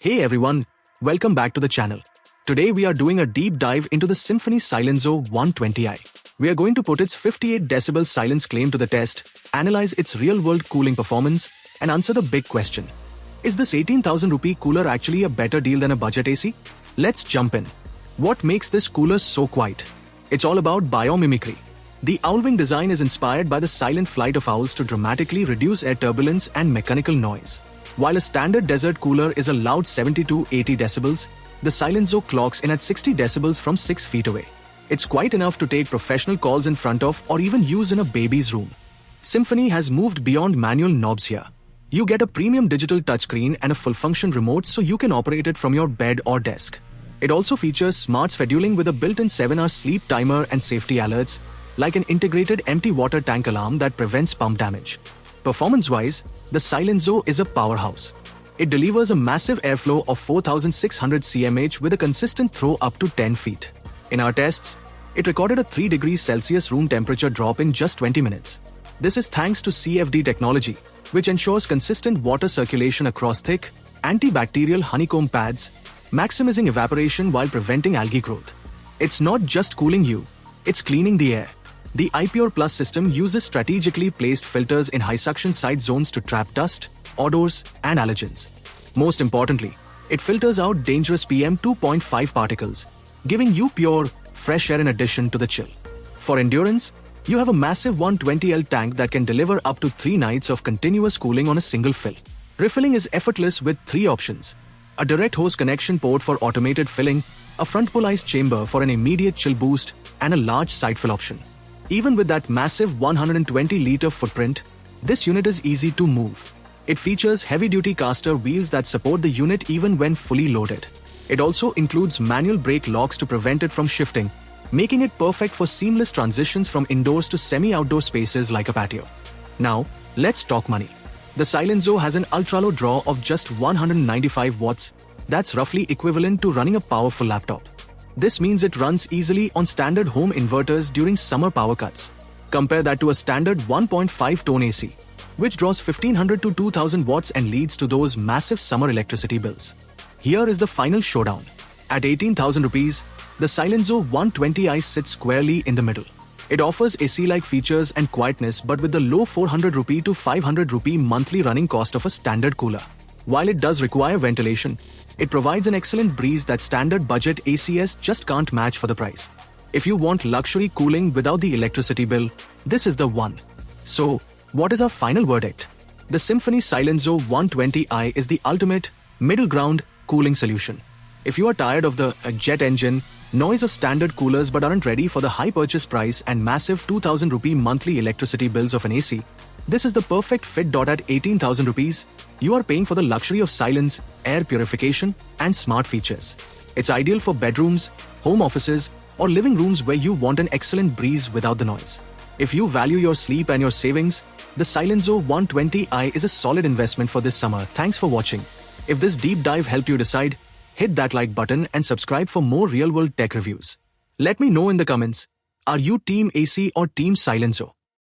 Hey everyone, welcome back to the channel. Today we are doing a deep dive into the Symphony Silenzo 120i. We are going to put its 58 decibel silence claim to the test, analyze its real-world cooling performance, and answer the big question. Is this 18,000 rupee cooler actually a better deal than a budget AC? Let's jump in. What makes this cooler so quiet? It's all about biomimicry. The owl-wing design is inspired by the silent flight of owls to dramatically reduce air turbulence and mechanical noise. While a standard desert cooler is a loud 70 to 80 decibels, the Silenzo clocks in at 60 decibels from 6 feet away. It's quite enough to take professional calls in front of or even use in a baby's room. Symphony has moved beyond manual knobs here. You get a premium digital touchscreen and a full-function remote so you can operate it from your bed or desk. It also features smart scheduling with a built-in 7-hour sleep timer and safety alerts, like an integrated empty water tank alarm that prevents pump damage. Performance-wise, the Silenzo is a powerhouse. It delivers a massive airflow of 4,600 cmh with a consistent throw up to 10 feet. In our tests, it recorded a 3 degrees Celsius room temperature drop in just 20 minutes. This is thanks to CFD technology, which ensures consistent water circulation across thick, antibacterial honeycomb pads, maximizing evaporation while preventing algae growth. It's not just cooling you, it's cleaning the air. The iPure Plus system uses strategically placed filters in high suction side zones to trap dust, odors, and allergens. Most importantly, it filters out dangerous PM 2.5 particles, giving you pure, fresh air in addition to the chill. For endurance, you have a massive 120L tank that can deliver up to 3 nights of continuous cooling on a single fill. Refilling is effortless with 3 options: a direct hose connection port for automated filling, a front pull ice chamber for an immediate chill boost, and a large side fill option. Even with that massive 120-liter footprint, this unit is easy to move. It features heavy-duty caster wheels that support the unit even when fully loaded. It also includes manual brake locks to prevent it from shifting, making it perfect for seamless transitions from indoors to semi-outdoor spaces like a patio. Now, let's talk money. The Silenzo has an ultra-low draw of just 195 watts. That's roughly equivalent to running a powerful laptop. This means it runs easily on standard home inverters during summer power cuts. Compare that to a standard 1.5-tone AC, which draws 1500 to 2000 watts and leads to those massive summer electricity bills. Here is the final showdown. At 18,000 rupees, the Silenzo 120i sits squarely in the middle. It offers AC-like features and quietness but with the low 400 rupee to 500 rupee monthly running cost of a standard cooler. While it does require ventilation, it provides an excellent breeze that standard budget ACs just can't match for the price. If you want luxury cooling without the electricity bill, this is the one. So, what is our final verdict? The Symphony Silenzo 120i is the ultimate, middle ground cooling solution. If you are tired of the jet engine, noise of standard coolers but aren't ready for the high purchase price and massive 2000 rupee monthly electricity bills of an AC, this is the perfect fit. At 18,000 rupees, you are paying for the luxury of silence, air purification, and smart features. It's ideal for bedrooms, home offices, or living rooms where you want an excellent breeze without the noise. If you value your sleep and your savings, the Silenzo 120i is a solid investment for this summer. Thanks for watching. If this deep dive helped you decide, hit that like button and subscribe for more real-world tech reviews. Let me know in the comments, are you Team AC or Team Silenzo?